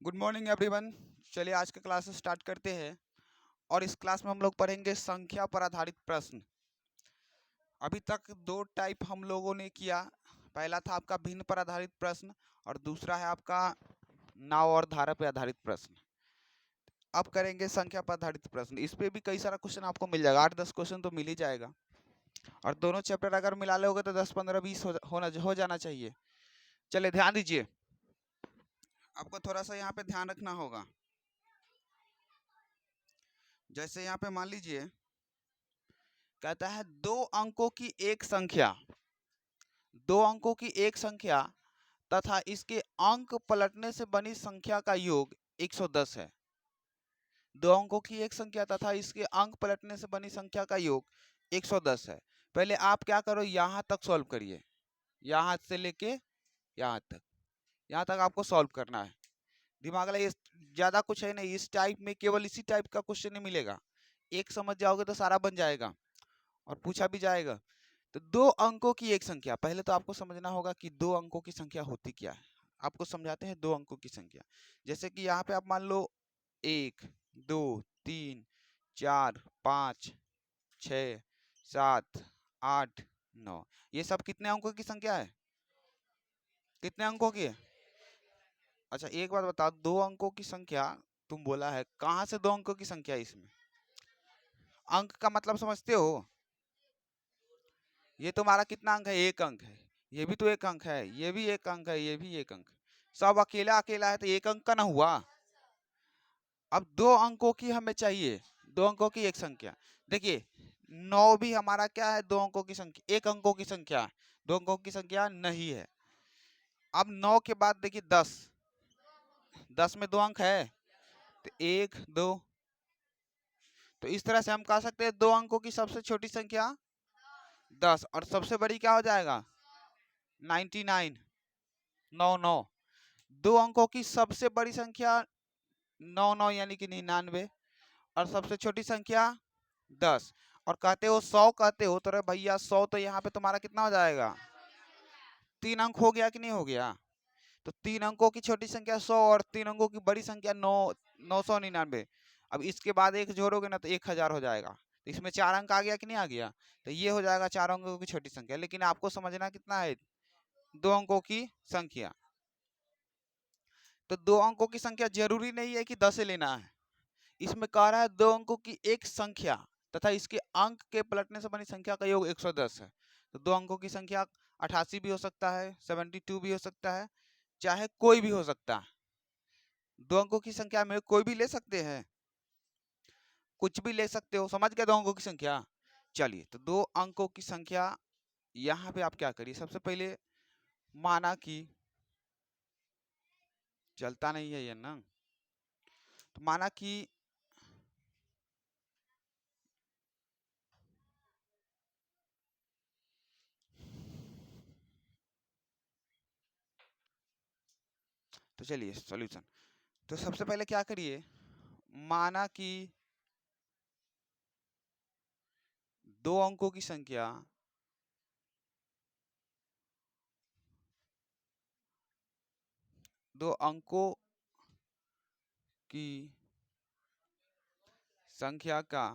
Good morning everyone. चलिए आज का क्लास स्टार्ट करते हैं। और इस क्लास में हम लोग पढ़ेंगे संख्या पर आधारित प्रश्न। अभी तक दो टाइप हम लोगों ने किया। पहला था आपका भिन्न पर आधारित प्रश्न और दूसरा है आपका नाव और धारा पर आधारित प्रश्न। अब करेंगे संख्या पर आधारित प्रश्न। इस पे भी कई सारा क्वेश्चन आपको मिल जाएगा, 8-10 क्वेश्चन तो मिल ही जाएगा। और दोनों चैप्टर अगर मिला लोगे तो 10-15-20 हो जाना चाहिए। चलिए ध्यान दीजिए, आपको थोड़ा सा यहाँ पे ध्यान रखना होगा। जैसे यहाँ पे मान लीजिए कहता है दो अंकों की एक संख्या, दो अंकों की एक संख्या तथा इसके अंक पलटने से बनी संख्या का योग 110 है। दो अंकों की एक संख्या तथा इसके अंक पलटने से बनी संख्या का योग 110 है। पहले आप क्या करो, यहां तक सॉल्व करिए, यहां से लेके यहां तक आपको सॉल्व करना है। दिमाग लगाइए, ज्यादा कुछ है नहीं। इस टाइप में केवल इसी टाइप का क्वेश्चन नहीं मिलेगा। एक समझ जाओगे तो सारा बन जाएगा और पूछा भी जाएगा। तो दो अंकों की एक संख्या, पहले तो आपको समझना होगा कि दो अंकों की संख्या होती क्या है। आपको समझाते हैं दो अंकों की संख्या। जैसे कि यहाँ पे आप मान लो 1, 2, 3, 4, 5, 6, 7, 8, 9, ये सब कितने अंकों की संख्या है? कितने अंकों की है? अच्छा एक बात बताओ, दो अंकों की संख्या तुम बोला है, कहाँ से दो अंकों की संख्या है इसमें? अंक का मतलब समझते हो? ये तुम्हारा कितना अंक है? एक अंक है। ये भी तो एक अंक है, ये भी एक अंक है, ये भी एक अंक। सब अकेला अकेला है तो एक अंक का ना हुआ। अब दो अंकों की हमें चाहिए, दो अंकों की एक संख्या। देखिए 9 भी हमारा क्या है? दो अंकों की संख्या, एक अंकों की संख्या है, दो अंकों की संख्या नहीं है। अब 9 के बाद देखिए 10, 10 में दो अंक है तो 1, 2। तो इस तरह से हम कह सकते हैं दो अंकों की सबसे छोटी संख्या 10 और सबसे बड़ी क्या हो जाएगा? 99, 9। दो अंकों की सबसे बड़ी संख्या 9 यानी कि 99 और सबसे छोटी संख्या 10। और कहते हो 100, कहते हो तो भैया 100 तो यहाँ पे तुम्हारा कितना हो जाएगा? 3 अंक हो गया कि नहीं हो गया? तो 3 अंकों की छोटी संख्या 100 और 3 अंकों की बड़ी संख्या 999। अब इसके बाद एक जोड़ोगे ना तो 1000 हो जाएगा। तो इसमें 4 अंक आ गया कि नहीं आ गया? तो ये हो जाएगा 4 अंकों की छोटी संख्या। लेकिन आपको समझना कितना है? दो अंकों की संख्या। तो दो अंकों की संख्या जरूरी नहीं है कि 10 से लेना है। इसमें कह रहा है दो अंकों की एक संख्या तथा इसके अंक के पलटने से बनी संख्या का योग 110 है। तो दो अंकों की संख्या 88 भी हो सकता है, 72 भी हो सकता है, चाहे कोई भी हो सकता है। दो अंकों की संख्या में कोई भी ले सकते हैं, कुछ भी ले सकते हो। समझ गए दो अंकों की संख्या? चलिए तो दो अंकों की संख्या यहाँ पे आप क्या करिए, सबसे पहले माना कि चलता नहीं है ये ना, तो माना कि तो चलिए सॉल्यूशन। तो सबसे पहले क्या करिए, माना कि दो अंकों की संख्या दो अंकों की संख्या का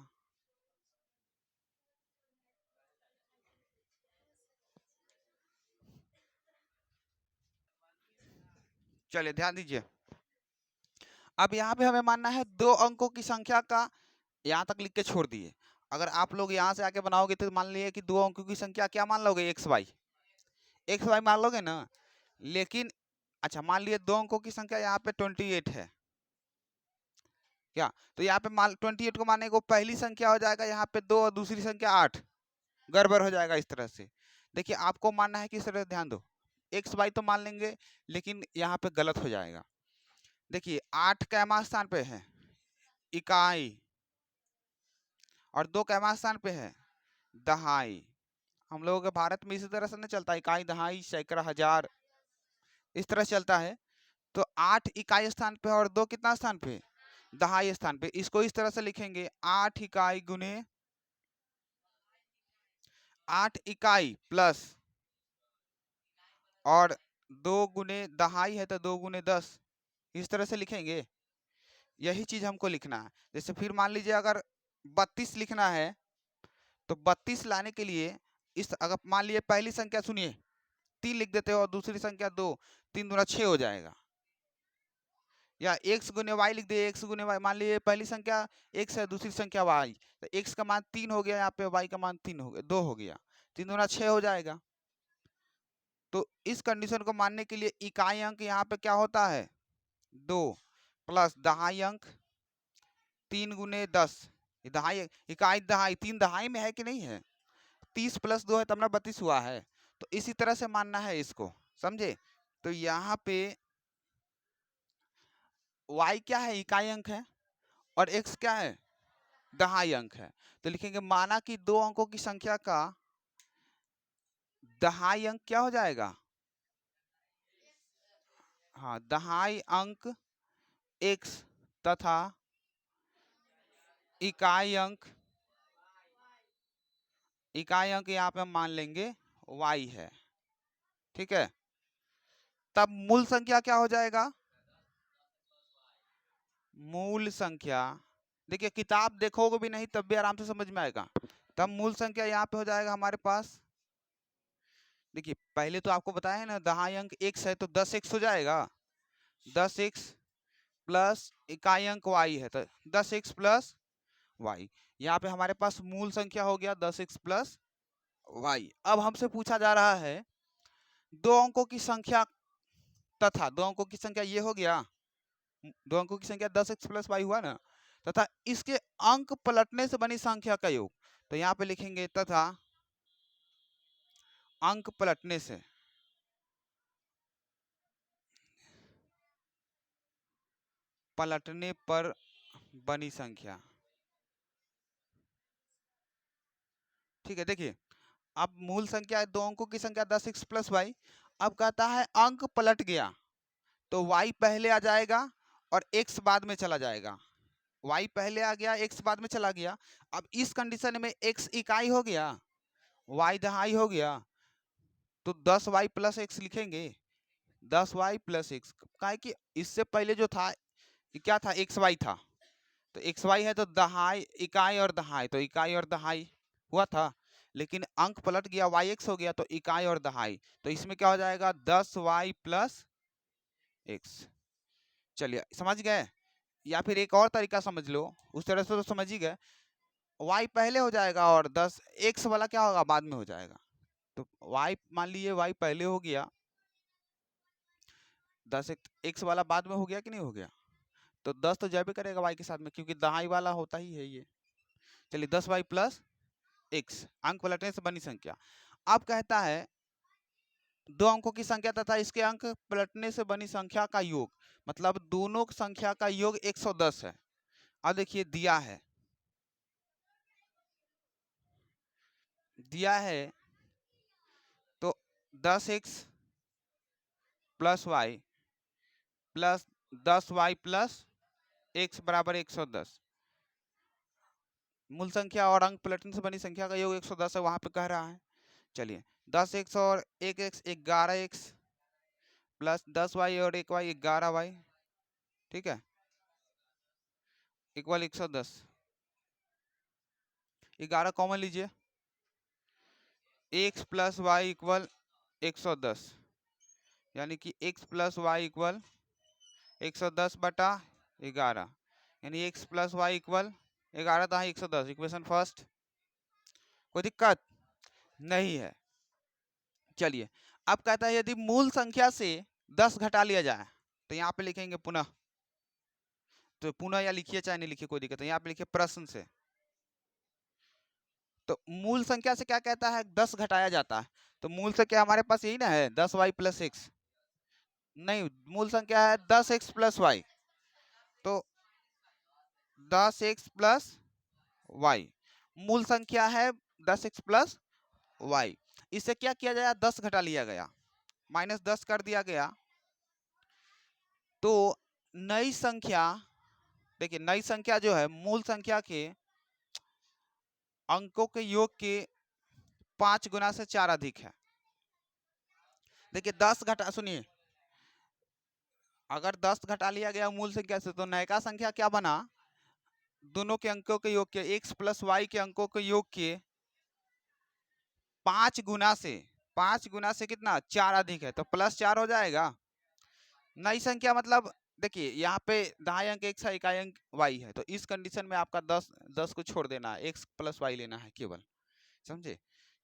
चलिए ध्यान दीजिए। अब यहाँ पे हमें मानना है दो अंकों की संख्या का, यहाँ तक लिख के छोड़ दिए। अगर आप लोग यहाँ से आके बनाओगे तो मान लीजिए कि दो अंकों की संख्या क्या मान लोगे? एक्स वाई मान लोगे ना। लेकिन अच्छा मान लिए दो अंकों की संख्या यहाँ पे 28 है क्या? तो यहाँ पे मान 28 को मानने को पहली संख्या हो जाएगा यहाँ पे 2 और दूसरी संख्या 8। गड़बड़ हो जाएगा इस तरह से। देखिए आपको मानना है किस तरह, ध्यान दो। एक्स वाई तो मान लेंगे लेकिन यहाँ पे गलत हो जाएगा। देखिए 8 कैमा स्थान पे है? इकाई। और 2 कैमा स्थान पे है? दहाई। हम लोगों के भारत में इसी तरह से नहीं चलता, इकाई, दहाई, सैकड़ा, हजार, इस तरह चलता है। तो 8 इकाई स्थान पे और 2 कितना स्थान पे? दहाई स्थान पे। इसको इस तरह से लिखेंगे 8 इकाई गुने 8 इकाई प्लस और 2 गुने दहाई है तो 2 गुने 10। इस तरह से लिखेंगे, यही चीज हमको लिखना है। जैसे फिर मान लीजिए अगर 32 लिखना है तो 32 लाने के लिए इस, अगर मान लीजिए पहली संख्या सुनिए 3 लिख देते हो और दूसरी संख्या 2, 3 दूना 6 हो जाएगा। या x गुने वाई लिख दिए, x गुने वाई, मान लीजिए पहली संख्या x है दूसरी संख्या y, तो x का मान 3 हो गया, यहाँ पे y का मान 3 हो गया, 2 हो गया, 3 दूना 6 हो जाएगा। तो इस कंडीशन को मानने के लिए इकाई अंक यहाँ पे क्या होता है 2 प्लस दहाई अंक 3 गुने 10, दहाई इकाई दहाई, 3 दहाई में है कि नहीं है, 30 प्लस 2 है तब ना 32 हुआ है। तो इसी तरह से मानना है इसको, समझे। तो यहाँ पे y क्या है, इकाई अंक है, और x क्या है, दहाई अंक है। तो लिखेंगे माना कि दो अंकों की संख्या का दहाई अंक क्या हो जाएगा, हाँ दहाई अंक x तथा इकाई अंक यहाँ पे हम मान लेंगे y है, ठीक है। तब मूल संख्या क्या हो जाएगा, मूल संख्या, देखिए किताब देखोगे भी नहीं तब भी आराम से समझ में आएगा। तब मूल संख्या यहाँ पे हो जाएगा हमारे पास, देखिए पहले तो आपको बताया है ना दहाई अंक x है तो 10x हो जाएगा, 10x प्लस इकाई अंक y है तो 10x प्लस y। यहाँ पे हमारे पास मूल संख्या हो गया 10x प्लस y। अब हमसे पूछा जा रहा है दो अंकों की संख्या तथा, दो अंकों की संख्या ये हो गया, दो अंकों की संख्या 10x प्लस y हुआ ना, तथा इसके अंक पलटने से बनी संख्या का योग। तो यहाँ पे लिखेंगे तथा अंक पलटने से, पलटने पर बनी संख्या, ठीक है। देखिए अब मूल संख्या है, दो अंकों की संख्या 10x प्लस वाई, अब कहता है अंक पलट गया तो y पहले आ जाएगा और x बाद में चला जाएगा, y पहले आ गया x बाद में चला गया। अब इस कंडीशन में x इकाई हो गया y दहाई हो गया, तो 10y प्लस एक्स लिखेंगे, 10y प्लस एक्स, काहे कि इससे पहले जो था ये क्या था, xy था, तो xy है तो दहाई, इकाई और दहाई, तो इकाई और दहाई हुआ था, लेकिन अंक पलट गया yx हो गया तो इकाई और दहाई, तो इसमें क्या हो जाएगा 10y प्लस एक्स। चलिए समझ गए, या फिर एक और तरीका समझ लो, उस तरह से तो समझ ही गए, y पहले हो जाएगा और 10 x वाला क्या होगा बाद में हो जाएगा। तो y मान लीजिए y पहले हो गया, 10 x वाला बाद में हो गया कि नहीं हो गया, तो 10 तो जाबे करेगा y के साथ में क्योंकि दहाई वाला होता ही है ये। चलिए 10y प्लस x, अंक पलटने से बनी संख्या। अब कहता है दो अंकों की संख्या तथा इसके अंक पलटने से बनी संख्या का योग, मतलब दोनों संख्या का योग 110 है। अब देखिए दिया है तो 10x plus Y plus 10y plus x बराबर 110, मूल संख्या और अंक पलटने से बनी संख्या का योग 110 है, वहां पे कह रहा है। चलिए 10x और 1x 11x प्लस 10y और 1y 11y, ठीक है, इक्वल 110। 11 कॉमन लीजिए, x प्लस वाई इक्वल 110, यानी कि x प्लस वाई इक्वल 110 बटा 11, यानी x प्लस वाई इक्वल 11 था 110, इक्वेशन फर्स्ट, कोई दिक्कत नहीं है। चलिए अब कहता है यदि मूल संख्या से 10 घटा लिया जाए, तो यहाँ पे लिखेंगे पुनः, तो पुनः या लिखिए चाहे नहीं लिखिए कोई दिक्कत नहीं, यहाँ पे लिखिए प्रश्न से। तो मूल संख्या से क्या कहता है 10 घटाया जाता है, तो मूल संख्या हमारे पास यही ना है 10y प्लस एक्स, नहीं मूल संख्या है 10x प्लस वाई, तो 10x प्लस वाई मूल संख्या है 10x प्लस वाई। इससे क्या किया जाए 10 घटा लिया गया, -10 कर दिया गया, तो नई संख्या, देखिए नई संख्या जो है मूल संख्या के अंकों के योग के 5 गुना से 4 अधिक है। देखिए 10 घटा, सुनिए अगर 10 घटा लिया गया मूल संख्या से तो नयका संख्या क्या बना, दोनों के अंकों के योग के x प्लस वाई के अंकों के योग के 5 गुना से, 5 गुना से कितना 4 अधिक है तो +4 हो जाएगा। नई संख्या मतलब देखिए यहाँ पे दहाई अंक x है, इकाई अंक y है, तो इस कंडीशन में आपका 10 को छोड़ देना है, x प्लस वाई लेना है केवल, समझे।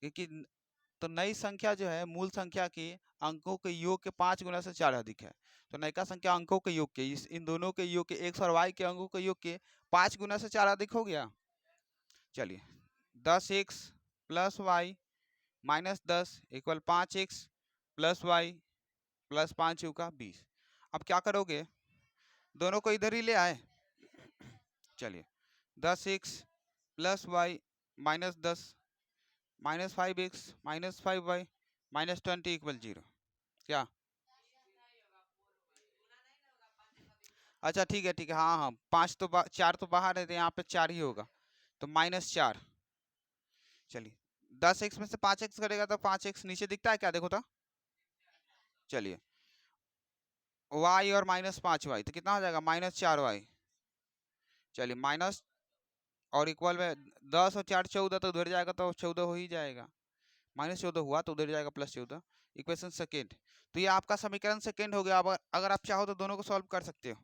क्योंकि तो नई संख्या जो है मूल संख्या के अंकों के योग के 5 गुना से 4 अधिक है, तो नयिका संख्या अंकों के योग के इन दोनों के योग के x और y के अंकों के योग के 5 गुना से 4 अधिक हो गया। चलिए 10x plus Y minus 10 equal 5x plus Y plus 5 का 20। अब क्या करोगे, दोनों को इधर ही ले आए। चलिए 10x plus Y minus 10 minus 5x minus 5y minus 20 equal 0। क्या, अच्छा ठीक है ठीक है, हाँ हाँ 5 तो 4 तो बाहर है तो यहाँ पे 4 ही होगा, तो -4। चलिए 10x में से 5x करेगा तो 5x नीचे दिखता है क्या, देखो तो। चलिए y और -5y तो कितना हो जाएगा -4y। चलिए माइनस और इक्वल में 10 और 4 14 तो उधर जाएगा तो 14 हो ही जाएगा, -14 हुआ तो उधर जाएगा +14। इक्वेशन सेकेंड, तो ये आपका समीकरण सेकेंड हो गया। अब अगर आप चाहो तो दोनों को सॉल्व कर सकते हो,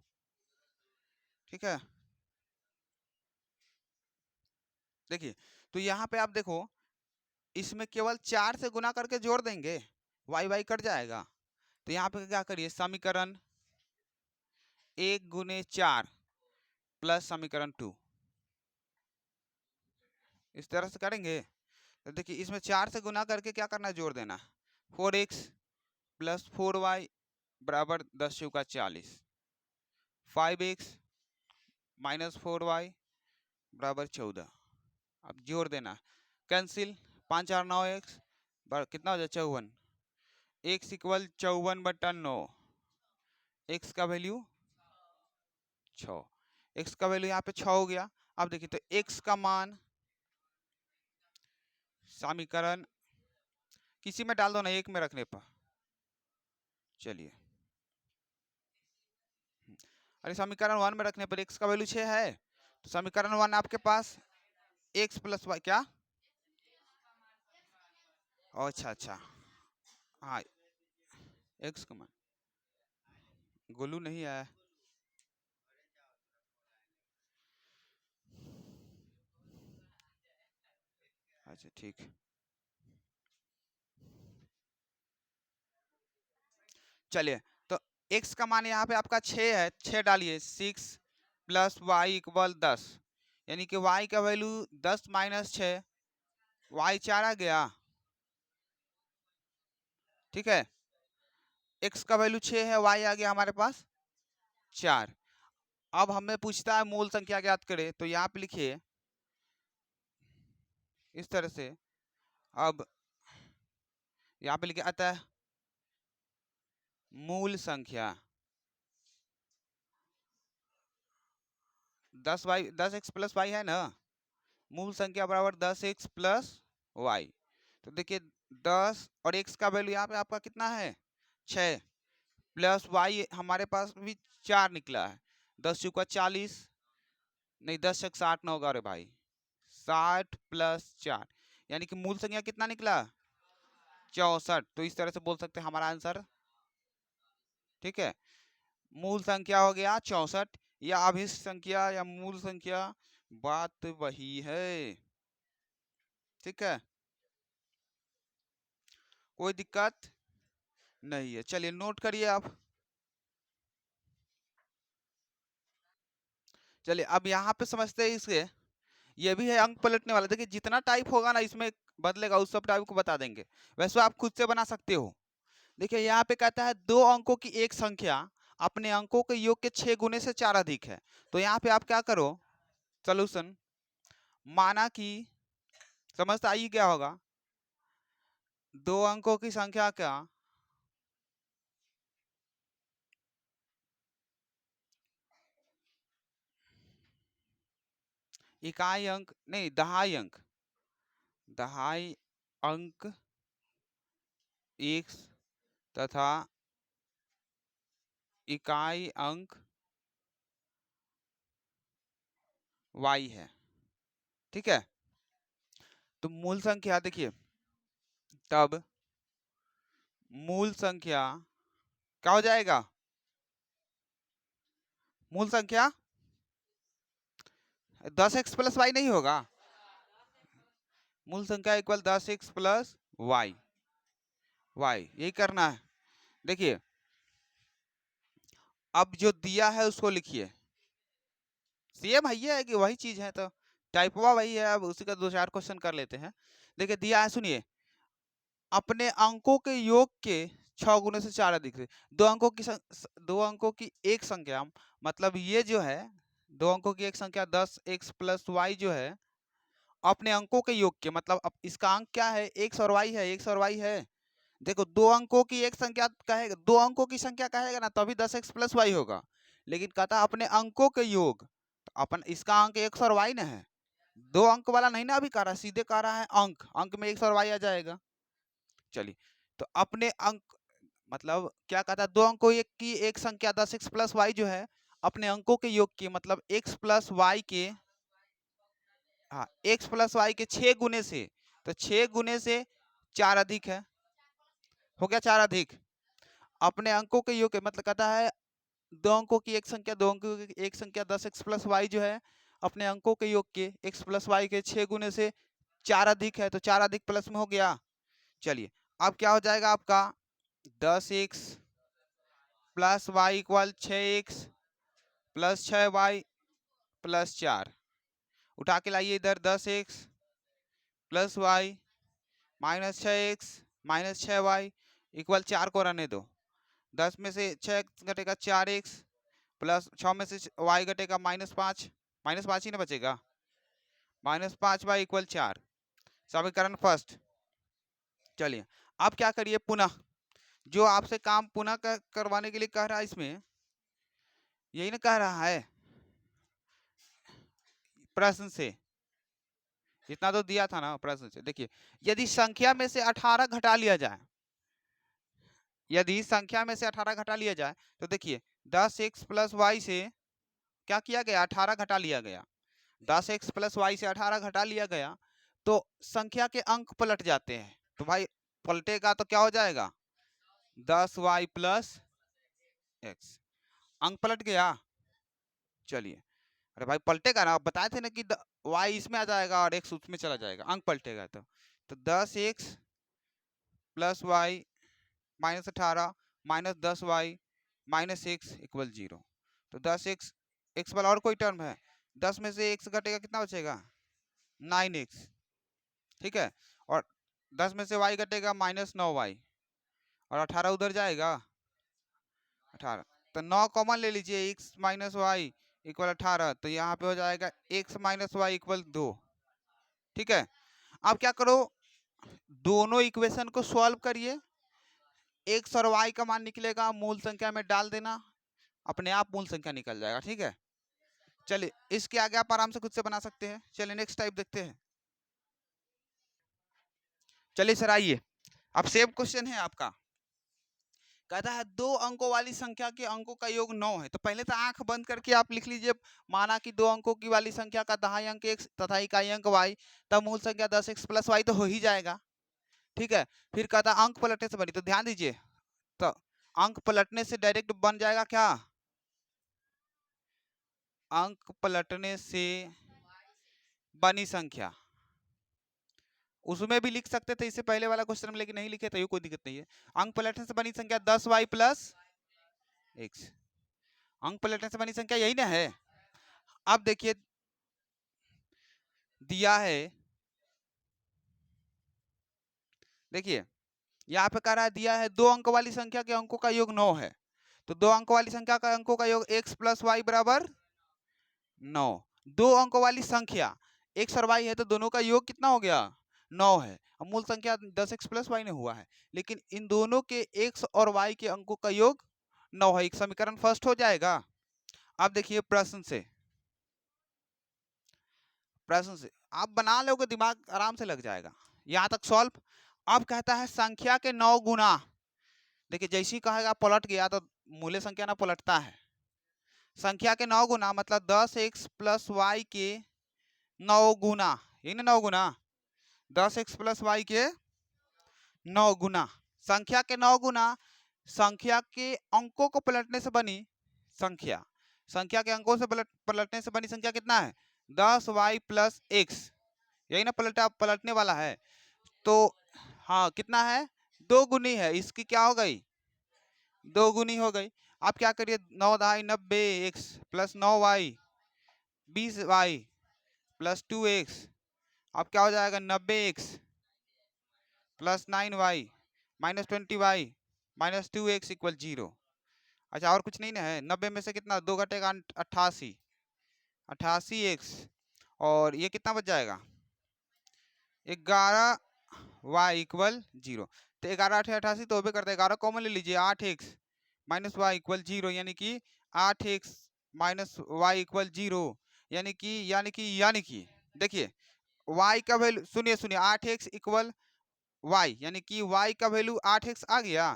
ठीक है। देखिए तो यहाँ पे आप देखो, इसमें केवल 4 से गुना करके जोड़ देंगे, वाई वाई कट जाएगा। तो यहाँ पे क्या करिए, समीकरण 1 × 4 प्लस समीकरण 2, इस तरह से करेंगे। तो देखिए इसमें 4 से गुना करके क्या करना है, जोड़ देना। 4x प्लस 4y बराबर 10 × 40, 5x माइनस 4y बराबर 14। अब जोड़ देना, कैंसिल, 5 4 9x कितना हो जाए 54, x इक्वल 54/9, x का वैल्यू 6, x का वैल्यू यहाँ पे 6 हो गया। अब देखिए तो x का मान समीकरण किसी में डाल दो ना, एक में रखने पर। चलिए अरे समीकरण 1 में रखने पर x का वैल्यू 6 है, तो समीकरण 1 आपके पास x प्लस वाई क्या, अच्छा अच्छा हाँ, x का मान गोलू नहीं आया, अच्छा ठीक। चलिए तो x का मान यहाँ पे आपका 6 है, 6 डालिए, 6 प्लस वाई इक्वल 10, यानी कि y का वैल्यू 10 माइनस 6, y 4 आ गया, ठीक है। x का वैल्यू 6 है, y आ गया हमारे पास 4। अब हमें पूछता है मूल संख्या ज्ञात करें, तो यहाँ पे लिखिए इस तरह से। अब यहाँ पे लिखिए अतः मूल संख्या 10x प्लस वाई है ना, मूल संख्या बराबर 10x प्लस वाई। तो देखिए 10 और x का वैल्यू यहाँ पे आपका कितना है 6, प्लस वाई हमारे पास भी 4 निकला है, 10 चौका 40, नहीं 10 छक 60 ना होगा, अरे भाई 60 प्लस 4, यानी कि मूल संख्या कितना निकला 64। तो इस तरह से बोल सकते हैं हमारा आंसर, ठीक है। मूल संख्या हो गया 64, या अभिष्ट संख्या या मूल संख्या, बात वही है, ठीक है, कोई दिक्कत नहीं है। चलिए नोट करिए आप। चलिए अब यहाँ पे समझते हैं इसके, ये भी है अंक पलटने वाला। देखिए जितना टाइप होगा ना इसमें बदलेगा, उस सब टाइप को बता देंगे, वैसे आप खुद से बना सकते हो। देखिए यहाँ पे कहता है दो अंकों की एक संख्या अपने अंकों के योग के 6 गुने से 4 अधिक है, तो यहाँ पे आप क्या करो, सोल्यूशन, माना कि समझ तो आई क्या होगा, दो अंकों की संख्या का इकाई अंक नहीं दहाई अंक, दहाई अंक x तथा इकाई अंक y है, ठीक है। तो मूल संख्या देखिए, तब मूल संख्या क्या हो जाएगा, मूल संख्या 10x+y नहीं होगा, मूल संख्या इक्वल 10x+y, यही करना है। देखिए अब जो दिया है उसको लिखिए, सेम है कि वही चीज है, तो टाइपवा वही है। अब उसी का दो चार क्वेश्चन कर लेते हैं। देखिए दिया है, सुनिए, अपने अंकों के योग के 6 गुने से 4 अधिक से दो अंकों की एक संख्या, मतलब ये जो है दो अंकों की एक संख्या 10x+y जो है अपने अंकों के योग के, मतलब अब इसका अंक क्या है, x और y है, x और y है। देखो दो अंकों की एक संख्या कहेगा, दो अंकों की संख्या कहेगा ना तभी 10x+y होगा, लेकिन कहता अपने अंकों के योग, तो अपन इसका अंक x और y ना है, दो अंक वाला नहीं ना अभी कह रहा, सीधे कह रहा है अंक, अंक में x और y आ जाएगा। चलिए, तो अपने अंक मतलब क्या कहता है, दो अंकों की एक संख्या 10x+y जो है अपने अंकों के योग की, मतलब x+y के, हाँ x+y के 6 गुने से, तो 6 गुने से 4 अधिक है, हो गया 4 अधिक। अपने अंकों के योग के मतलब कहता है दो अंकों की एक संख्या, दो अंकों की एक संख्या 10x+y जो है अपने अंकों के योग के x+y के 6 गुने से 4 अधिक है, तो 4 अधिक प्लस में हो गया। चलिए अब क्या हो जाएगा आपका 10x+y इक्वल 6x+6y+4, उठा के लाइए इधर 10x+y-6x-6y इक्वल 4 को रहने दो, 10 में से 6 घटेगा 4x प्लस 6 में से y घटेगा -5, -5 ही ना बचेगा, -5y इक्वल 4, समीकरण फर्स्ट। चलिए अब क्या करिए, पुनः जो आपसे काम पुनः करवाने के लिए कह रहा है, इसमें यही ना कह रहा है प्रश्न से, इतना तो दिया था ना प्रश्न से। देखिए यदि संख्या में से 18 घटा लिया जाए, यदि संख्या में से 18 घटा लिया जाए, तो देखिए 10x+y से क्या किया गया, 18 घटा लिया गया, 10x+y से 18 घटा लिया गया, तो संख्या के अंक पलट जाते हैं, तो भाई पलटेगा तो क्या हो जाएगा 10y+x, अंक पलट गया। चलिए, अरे भाई पलटेगा ना, आप बताए थे ना कि y इसमें आ जाएगा और x उसमें चला जाएगा, अंक पलटेगा। तो 10x+y-18 -10y-x इक्वल 0, तो 10x, x वाला और कोई टर्म है, 10 में से x घटेगा कितना बचेगा 9x, ठीक है, और 10 में से y घटेगा -9y, और 18 उधर जाएगा 18, तो 9 कॉमन ले लीजिए, x -y इक्वल 18, तो यहाँ पे हो जाएगा x -y इक्वल 2, ठीक है। अब क्या करो, दोनों इक्वेशन को सॉल्व करिए, x और y का मान निकलेगा, मूल संख्या में डाल देना, अपने आप मूल संख्या निकल जाएगा, ठीक है। चलिए इसके आगे आप आराम से खुद से बना सकते हैं। चलिए नेक्स्ट टाइप देखते हैं। चलिए सर आइए, अब सेम क्वेश्चन है आपका, कहता है दो अंकों वाली संख्या के अंकों का योग 9 है, तो पहले तो आंख बंद करके आप लिख लीजिए, माना कि दो अंकों की वाली संख्या का दहाई अंक x तथा इकाई अंक y, तब मूल संख्या 10x+y तो हो ही जाएगा, ठीक है। फिर कहता है अंक पलटने से बनी, तो ध्यान दीजिए, तो अंक पलटने से डायरेक्ट बन जाएगा क्या, अंक पलटने से बनी संख्या, उसमें भी लिख सकते थे इससे पहले वाला क्वेश्चन में, लेकिन नहीं लिखे तो ये कोई दिक्कत नहीं है। अंक पलटने से बनी संख्या 10y+x, अंक पलटने से बनी संख्या यही ना है। अब देखिए दिया है, देखिए यहाँ पे कह रहा है दिया है दो अंक वाली संख्या के अंकों का योग 9 है, तो दो अंक वाली संख्या का अंकों का योग x+y बराबर 9, दो अंकों वाली संख्या x और y है, तो दोनों का योग कितना हो गया 9 है, अब मूल संख्या 10x+y ने हुआ है, लेकिन इन दोनों के x और y के अंकों का योग 9 है, एक समीकरण फर्स्ट हो जाएगा। अब देखिए प्रश्न से, प्रश्न से आप बना लोगे, दिमाग आराम से लग जाएगा, यहाँ तक सॉल्व। अब कहता है संख्या के 9 गुना, देखिए जैसे ही कहेगा पलट गया, तो मूल्य संख्या ना पलटता है। संख्या के 9 गुना मतलब 10x प्लस वाई के 9 गुना, यही ना 9 गुना, 10x प्लस वाई के 9 गुना, संख्या के 9 गुना संख्या के अंकों को पलटने से बनी संख्या, संख्या के अंकों से पलटने से बनी संख्या कितना है 10y प्लस एक्स, यही ना पलटने वाला है। तो हाँ कितना है 2 गुनी है, इसकी क्या हो गई 2 गुनी हो गई। आप क्या करिए 9 दहाई 90 x plus 9y 20y plus 2x, अब क्या हो जाएगा 90x plus 9y minus 20y minus 2x equal 0। अच्छा और कुछ नहीं ना है, 90 में से कितना 2 घटेगा 88, 88x और ये कितना बच जाएगा 11y इक्वल 0। तो 11 8 88 तो भी करते हैं, 11 कॉमन ले लीजिए 8x माइनस वाई इक्वल 0, यानी कि 8x माइनस वाई इक्वल 0, यानी कि देखिए y का वैल्यू सुनिए 8x इक्वल y, यानी कि y का वैल्यू 8x आ गया,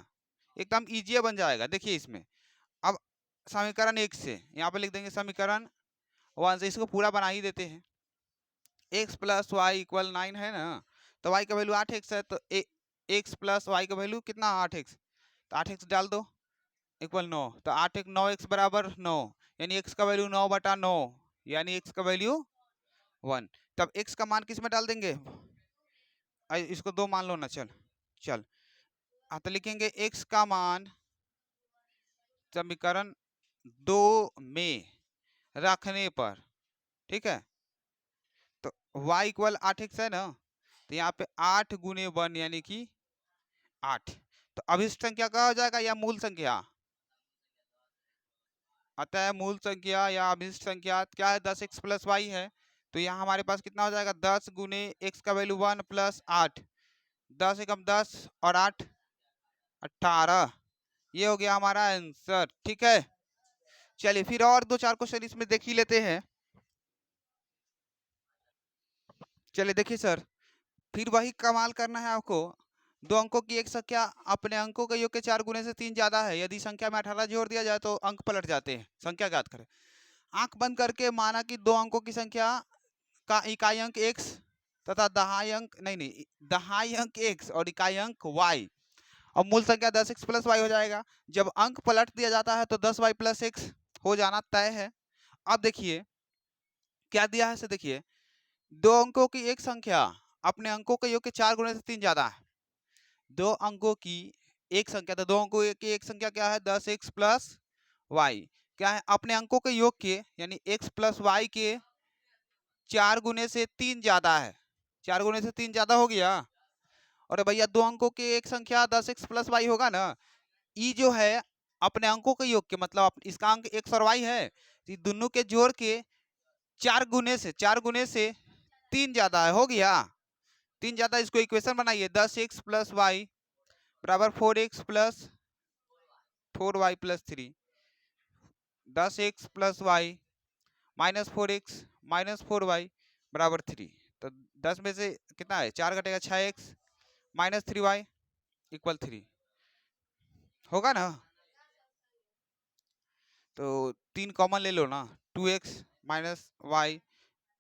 एकदम इजी बन जाएगा। देखिए इसमें अब समीकरण 1 से यहाँ पे लिख देंगे समीकरण 1 से, इसको पूरा बना ही देते हैं। x प्लस वाई इक्वल 9 है ना, तो y का वैल्यू 8x है, तो x प्लस वाई का वैल्यू कितना 8x, तो 8x डाल दो इक्वल 9, तो 8 9x बराबर 9, यानी x का वैल्यू 9/9, यानी x का वैल्यू 1। तब x का मान किस में डाल देंगे, इसको 2 मान लो ना, चल तो लिखेंगे x का मान समीकरण 2 में रखने पर, ठीक है, तो y इक्वल 8x है ना, तो यहाँ पे 8 गुने 1 यानी कि 8, तो अभिष्ट संख्या क्या हो जाएगा या मूल संख्या, अतः मूल संख्या या अभिष्ट संख्या क्या है 10x प्लस वाई है, तो यहाँ हमारे पास कितना हो जाएगा 10 गुने x का वैल्यू 1 प्लस 8, 10 एकम 10 और 8 18, ये हो गया हमारा आंसर। ठीक है, चलिए फिर और 2-4 क्वेश्चन इसमें देख ही लेते हैं। चलिए देखिए सर, फिर वही कमाल करना है आपको, 2 अंकों की एक संख्या अपने अंकों के योग के 4 गुने से 3 ज्यादा है, यदि संख्या में 18 जोड़ दिया जाए तो अंक पलट जाते हैं, संख्या ज्ञात करें। आंख बंद करके माना कि 2 अंकों की संख्या का इकाई अंक x तथा दहाई अंक दहाई अंक x और इकाई अंक y, और मूल संख्या 10x प्लस वाई हो जाएगा। जब अंक पलट दिया जाता है तो 10y प्लस एक्स हो जाना तय है। अब देखिए क्या दिया है, देखिए 2 अंकों की एक संख्या अपने अंकों के योग के 4 गुने से 3 ज्यादा है, 2 अंकों की एक संख्या, तो 2 अंकों की एक संख्या क्या है 10x प्लस वाई, क्या है अपने अंकों के योग के यानी x प्लस वाई के 4 गुने से 3 ज्यादा है, 4 गुने से 3 ज्यादा हो गया। और भैया 2 अंकों की एक संख्या 10x प्लस वाई होगा ना, ई जो है अपने अंकों के योग के मतलब इसका अंक x और y है, तो दोनों के जोड़ के 4 गुने से 3 ज्यादा है, हो गया 3 ज्यादा। इसको इक्वेशन बनाइए 10x प्लस वाई बराबर 4x plus 4y plus 3, 10x plus Y minus 4x minus 4y बराबर 3, तो 10 में से कितना है 4 घटेगा 6x माइनस 3y इक्वल 3, होगा ना। तो 3 कॉमन ले लो ना, 2x माइनस वाई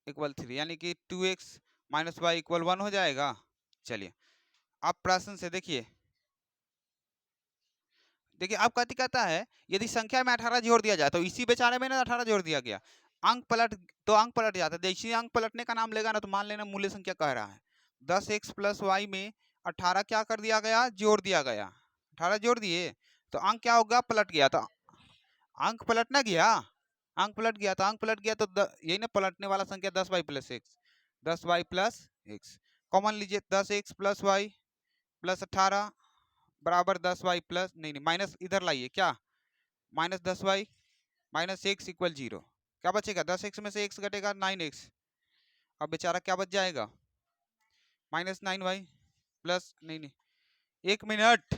इक्वल 3, यानी कि 2x माइनस वाई इक्वल 1 हो जाएगा। चलिए अब प्रश्न से देखिए, आप कथी कहता है यदि संख्या में 18 जोड़ दिया जाए, तो इसी बेचारे में ना 18 जोड़ दिया गया, अंक पलट जाता है, जैसे अंक पलटने का नाम लेगा ना तो मान लेना मूल्य संख्या कह रहा है 10x प्लस वाई में 18 क्या कर दिया गया जोड़ दिया गया, 18 जोड़ दिए तो अंक क्या होगा पलट गया, तो अंक पलटना गया, अंक पलट गया तो अंक पलट गया तो यही ना पलटने वाला संख्या 10y plus x, 10y plus x common लीजिए, 10x प्लस वाई प्लस 18 बराबर 10y प्लस नहीं माइनस इधर लाइए, क्या minus 10y minus x equal 0, क्या बचेगा 10x में से x घटेगा 9x, अब बेचारा क्या बच जाएगा माइनस 9y प्लस एक मिनट,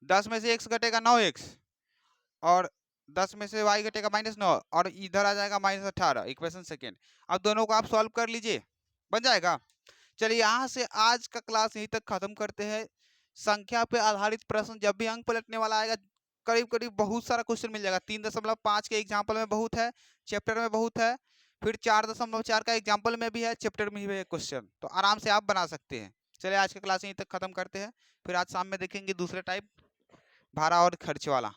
10 में से x घटेगा 9x और 10 में से y घटेगा -9 और इधर आ जाएगा -18, इक्वेशन सेकेंड। अब दोनों को आप सॉल्व कर लीजिए, बन जाएगा। चलिए यहाँ से आज का क्लास यहीं तक खत्म करते हैं। संख्या पे आधारित प्रश्न जब भी अंक पलटने वाला आएगा करीब करीब बहुत सारा क्वेश्चन मिल जाएगा। 3.5 के एग्जाम्पल में बहुत है, चैप्टर में बहुत है, फिर 4.4 का एग्जाम्पल में भी है, चैप्टर में भी है क्वेश्चन, तो आराम से आप बना सकते हैं। चलिए आज की क्लास यहीं तक खत्म करते हैं, फिर आज शाम में देखेंगे दूसरे टाइप, भाड़ा और खर्च वाला।